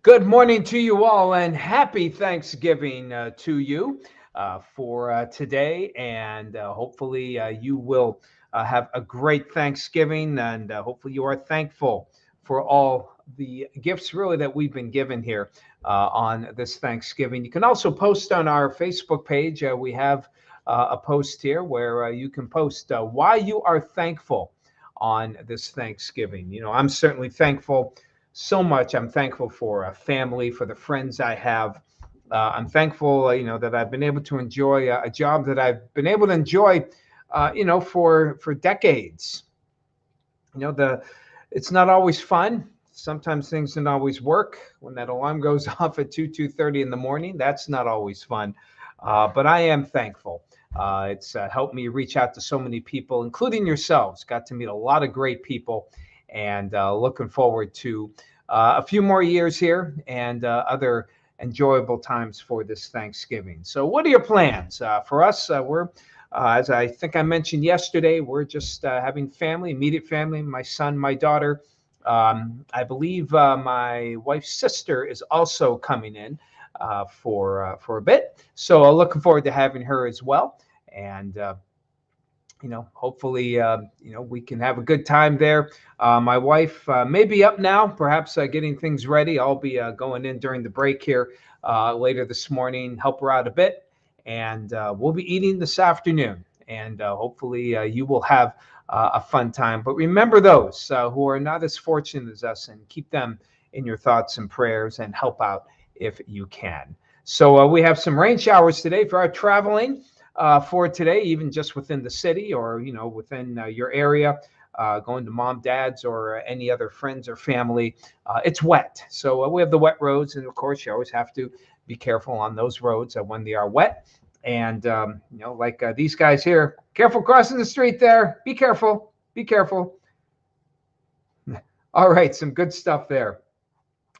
Good morning to you all, and happy Thanksgiving to you for today. And hopefully, you will have a great Thanksgiving, and hopefully, you are thankful for all the gifts really that we've been given here on this Thanksgiving. You can also post on our Facebook page. We have a post here where you can post why you are thankful on this Thanksgiving. I'm certainly thankful so much. I'm thankful for a family, for the friends I have. I'm thankful, that I've been able to enjoy a job that I've been able to enjoy, for decades. The It's not always fun. Sometimes things don't always work. When that alarm goes off at 2:30 in the morning, that's not always fun. But I am thankful. It's helped me reach out to so many people, including yourselves. Got to meet a lot of great people, and looking forward to a few more years here and other enjoyable times for this Thanksgiving. So, what are your plans? For us, as I think I mentioned yesterday, we're just having family, immediate family, my son, my daughter. I believe my wife's sister is also coming in for a bit. So, looking forward to having her as well. And hopefully, we can have a good time there. My wife may be up now, perhaps getting things ready. I'll be going in during the break here later this morning, help her out a bit, and we'll be eating this afternoon. And hopefully, you will have a fun time. But remember those who are not as fortunate as us, and keep them in your thoughts and prayers, and help out if you can. So we have some rain showers today for our traveling for today, even just within the city, or within your area, going to mom, dad's, or any other friends or family. It's wet, so we have the wet roads, and of course, you always have to be careful on those roads when they are wet. And like these guys here, careful crossing the street there. Be careful. Be careful. All right, some good stuff there.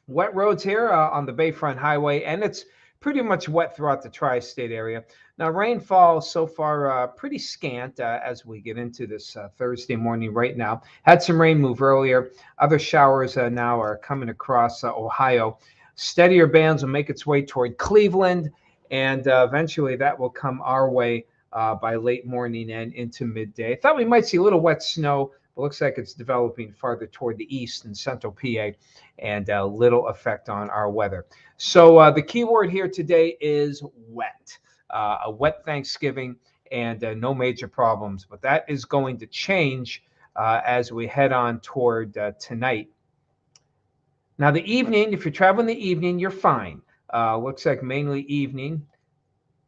Wet roads here on the Bayfront Highway, and it's pretty much wet throughout the tri-state area. Now, rainfall so far pretty scant as we get into this Thursday morning right now. Had some rain move earlier. Other showers now are coming across Ohio. Steadier bands will make its way toward Cleveland, and eventually that will come our way by late morning and into midday. I thought we might see a little wet snow, but looks like it's developing farther toward the east in central PA, and little effect on our weather. So the key word here today is wet. A wet Thanksgiving, and no major problems. But that is going to change as we head on toward tonight. Now, the evening, if you're traveling the evening, you're fine. Looks like mainly evening.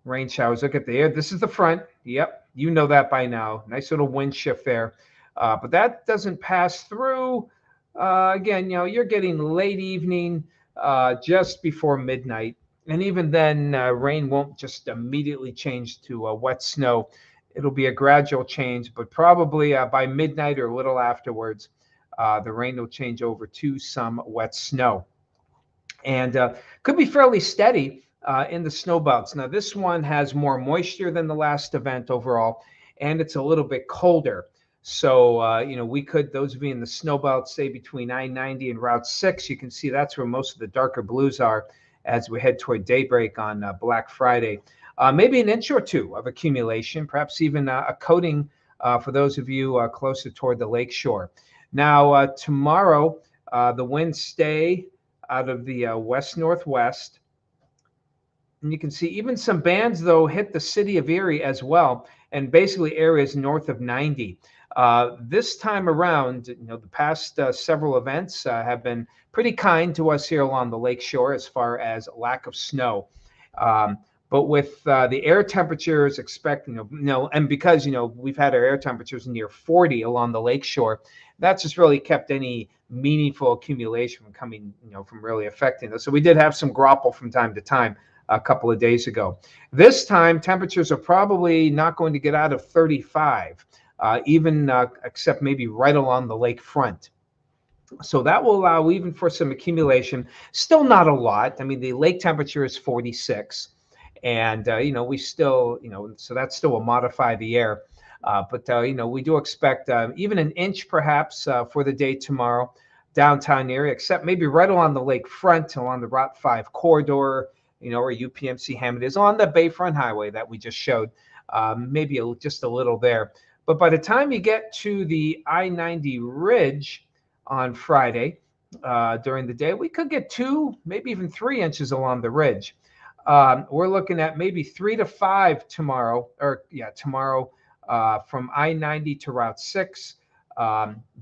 Rain showers. Look at the air. This is the front. Yep, you know that by now. Nice little wind shift there. But that doesn't pass through. Again, you're getting late evening, just before midnight. And even then, rain won't just immediately change to wet snow. It'll be a gradual change, but probably by midnight or a little afterwards, the rain will change over to some wet snow. And could be fairly steady in the snow belts. Now, this one has more moisture than the last event overall, and it's a little bit colder. So, we could, those of you in the snow belt, say between I-90 and Route 6, you can see that's where most of the darker blues are as we head toward daybreak on Black Friday. Maybe an inch or two of accumulation, perhaps even a coating for those of you closer toward the lake shore. Now, tomorrow, the winds stay out of the west-northwest. And you can see even some bands, though, hit the city of Erie as well, and basically areas north of 90. This time around, the past several events have been pretty kind to us here along the lake shore as far as lack of snow. But with the air temperatures expecting, and because, we've had our air temperatures near 40 along the lake shore, that's just really kept any meaningful accumulation from coming, from really affecting us. So we did have some grapple from time to time a couple of days ago. This time, temperatures are probably not going to get out of 35. Even except maybe right along the lake front. So that will allow even for some accumulation. Still not a lot. I mean, the lake temperature is 46, and we still, so that still will modify the air. But we do expect even an inch perhaps for the day tomorrow. downtown area, except maybe right along the lakefront, along the Route 5 corridor, where UPMC Hammond is on the Bayfront Highway that we just showed, maybe just a little there. But by the time you get to the I-90 Ridge on Friday during the day, we could get 2, maybe even 3 inches along the ridge. We're looking at maybe 3 to 5 tomorrow, from I-90 to Route 6.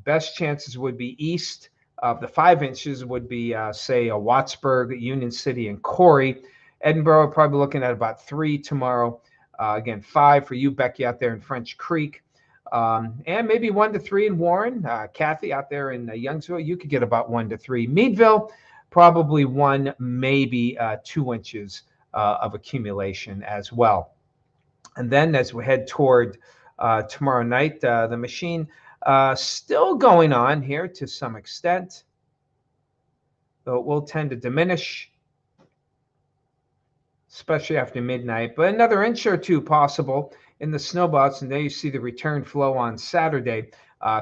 Best chances would be east of the 5 inches would be, say, Wattsburg, Union City, and Corey. Edinboro, probably looking at about 3 tomorrow. Again, 5 for you, Becky, out there in French Creek. And maybe 1 to 3 in Warren. Kathy out there in Youngsville, you could get about 1 to 3. Meadville, probably 1, maybe 2 inches of accumulation as well. And then as we head toward tomorrow night, the machine still going on here to some extent, though it will tend to diminish, especially after midnight. But another inch or 2 possible in the snow belts, and there you see the return flow on Saturday,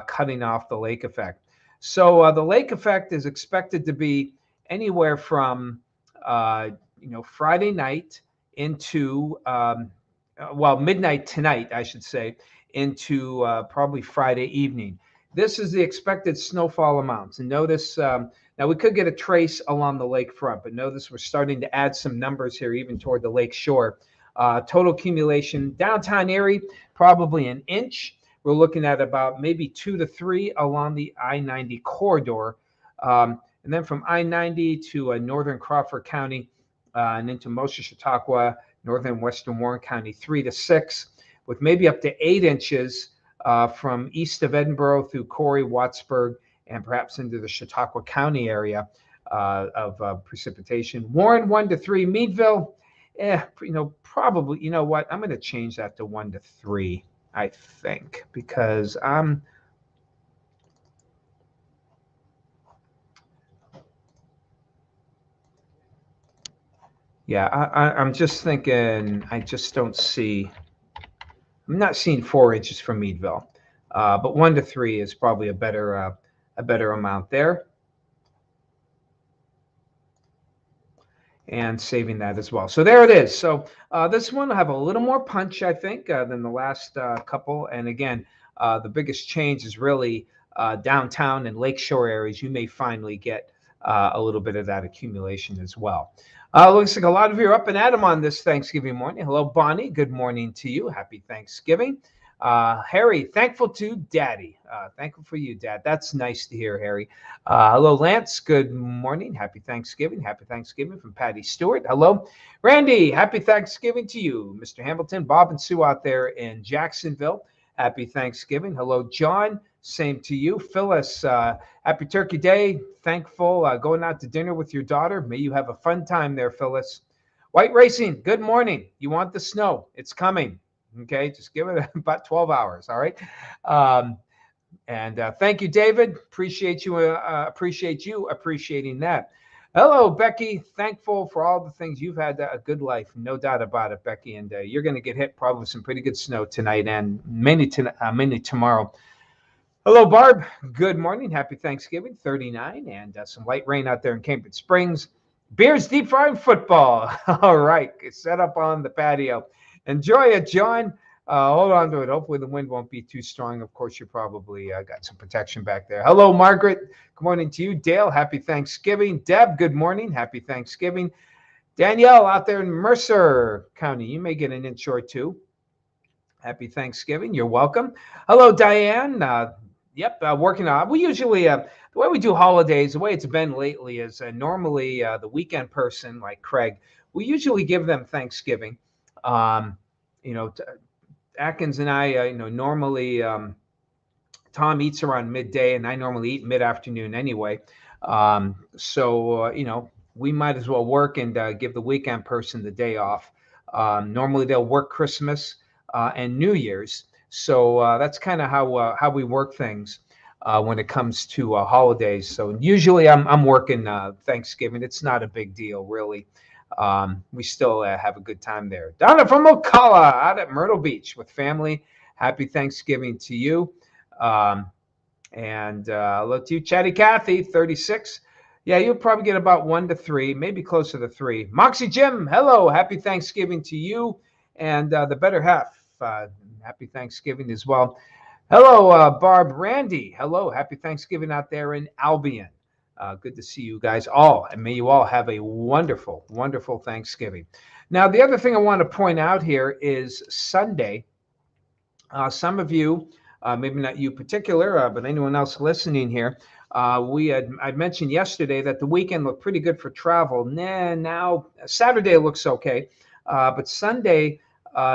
cutting off the lake effect. So the lake effect is expected to be anywhere from Friday night into midnight tonight, I should say, into probably Friday evening. This is the expected snowfall amounts. And notice, now we could get a trace along the lakefront, but notice we're starting to add some numbers here, even toward the lake shore. Total accumulation, downtown Erie, probably 1 inch. We're looking at about maybe 2 to 3 along the I-90 corridor. And then from I-90 to northern Crawford County and into most of Chautauqua, northern western Warren County, 3 to 6, with maybe up to 8 inches from east of Edinboro through Corey, Wattsburg, and perhaps into the Chautauqua County area of precipitation. Warren, 1 to 3. Meadville, probably, you know what? I'm going to change that to 1 to 3, I think, because I'm just thinking, I just don't see, I'm not seeing 4 inches from Meadville, but 1 to 3 is probably a better amount there. And saving that as well. So there it is. So this one will have a little more punch, I think, than the last couple. And again, the biggest change is really downtown and lakeshore areas. You may finally get a little bit of that accumulation as well. Looks like a lot of you are up and at 'em on this Thanksgiving morning. Hello, Bonnie. Good morning to you. Happy Thanksgiving. Harry, thankful to Daddy. Thankful for you, Dad. That's nice to hear, Harry. Hello, Lance. Good morning. Happy Thanksgiving. Happy Thanksgiving from Patty Stewart. Hello, Randy. Happy Thanksgiving to you. Mr. Hamilton, Bob and Sue out there in Jacksonville. Happy Thanksgiving. Hello, John. Same to you. Phyllis, happy Turkey Day. Thankful going out to dinner with your daughter. May you have a fun time there, Phyllis. White Racing, good morning. You want the snow? It's coming. Okay, just give it about 12 hours. All right. And thank you, David. Appreciate you appreciating that. Hello, Becky. Thankful for all the things you've had a good life. No doubt about it, Becky. And you're going to get hit probably with some pretty good snow tonight and many tomorrow. Hello, Barb. Good morning. Happy Thanksgiving. 39 and some light rain out there in Cambridge Springs. Beers, deep fried football. All right. Set up on the patio. Enjoy it, John. Hold on to it. Hopefully the wind won't be too strong. Of course, you probably got some protection back there. Hello, Margaret. Good morning to you. Dale, happy Thanksgiving. Deb, good morning. Happy Thanksgiving. Danielle out there in Mercer County, you may get 1 inch or 2. Happy Thanksgiving. You're welcome. Hello, Diane. Working on. We usually, the way we do holidays, the way it's been lately is normally the weekend person like Craig, we usually give them Thanksgiving. Atkins and I, normally Tom eats around midday and I normally eat mid-afternoon anyway. We might as well work and give the weekend person the day off. Normally they'll work Christmas and New Year's. So that's kind of how we work things when it comes to holidays. So usually I'm working Thanksgiving. It's not a big deal, really. We still have a good time there. Donna from Ocala out at Myrtle Beach with family. Happy Thanksgiving to you. And look to you, Chatty Cathy, 36. Yeah, you'll probably get about 1 to 3, maybe closer to 3. Moxie Jim, hello. Happy Thanksgiving to you and the better half. Happy Thanksgiving as well. Hello, Barb Randy. Hello. Happy Thanksgiving out there in Albion. Good to see you guys all. And may you all have a wonderful, wonderful Thanksgiving. Now, the other thing I want to point out here is Sunday. Some of you, maybe not you particular, but anyone else listening here, I mentioned yesterday that the weekend looked pretty good for travel. Now Saturday looks okay, but Sunday,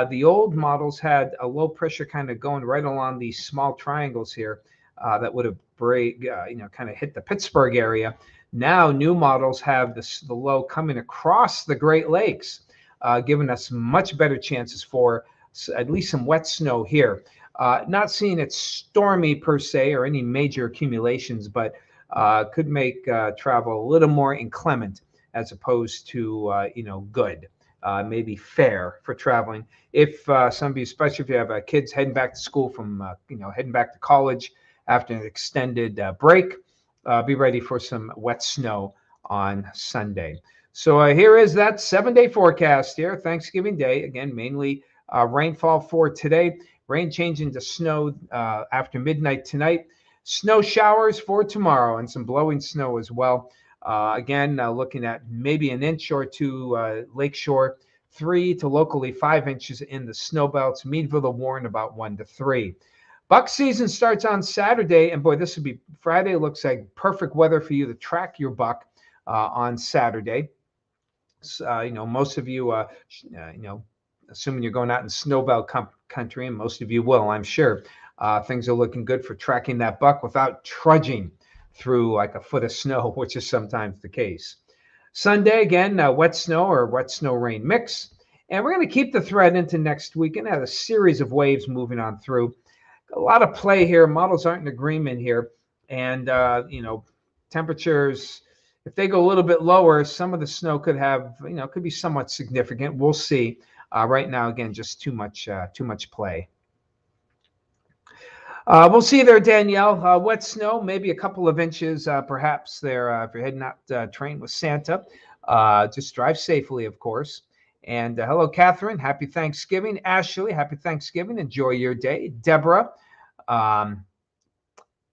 the old models had a low pressure kind of going right along these small triangles here that would have kind of hit the Pittsburgh area. Now new models have the low coming across the Great Lakes, giving us much better chances for at least some wet snow here. Not seeing it stormy per se or any major accumulations, but could make travel a little more inclement as opposed to good, maybe fair for traveling. If some of you, especially if you have kids heading back to school from heading back to college after an extended break, be ready for some wet snow on Sunday. So here is that 7-day forecast here. Thanksgiving Day, again, mainly rainfall for today. Rain changing to snow after midnight tonight. Snow showers for tomorrow and some blowing snow as well. Again, looking at maybe an inch or two lakeshore, 3 to locally 5 inches in the snow belts. Meadville to Warren about 1 to 3. Buck season starts on Saturday, and boy, this would be Friday. Looks like perfect weather for you to track your buck on Saturday. Most of you, assuming you're going out in snowbelt country, and most of you will, I'm sure, things are looking good for tracking that buck without trudging through like a foot of snow, which is sometimes the case. Sunday, again, wet snow or wet snow rain mix. And we're going to keep the thread into next weekend, have a series of waves moving on through. A lot of play here. Models aren't in agreement here. And, temperatures, if they go a little bit lower, some of the snow could be somewhat significant. We'll see. Right now, again, just too much play. We'll see there, Danielle. Wet snow, maybe a couple of inches, perhaps there. If you're heading out train with Santa, just drive safely, of course. And hello, Catherine. Happy Thanksgiving. Ashley, happy Thanksgiving. Enjoy your day. Deborah.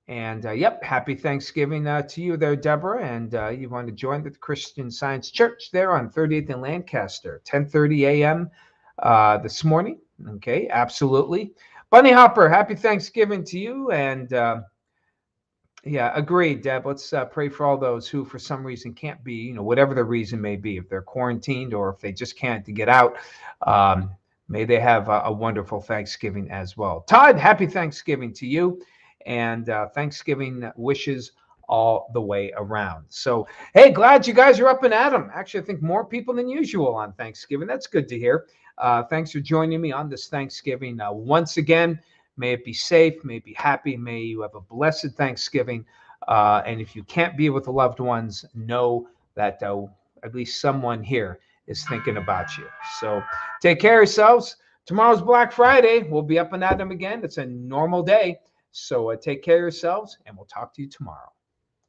Happy Thanksgiving to you there, Deborah. And you want to join the Christian Science Church there on 38th and Lancaster, 10:30 a.m. This morning. Okay, absolutely. Bunny Hopper, happy Thanksgiving to you. And agreed, Deb. Let's pray for all those who, for some reason, can't be, whatever the reason may be, if they're quarantined or if they just can't get out. May they have a wonderful Thanksgiving as well. Todd, happy Thanksgiving to you. And Thanksgiving wishes all the way around. So, hey, glad you guys are up and at 'em. Actually, I think more people than usual on Thanksgiving. That's good to hear. Thanks for joining me on this Thanksgiving. Once again, may it be safe, may it be happy, may you have a blessed Thanksgiving. And if you can't be with the loved ones, know that at least someone here is thinking about you. So take care of yourselves. Tomorrow's Black Friday. We'll be up and at 'em again. It's a normal day. So take care of yourselves, and we'll talk to you tomorrow.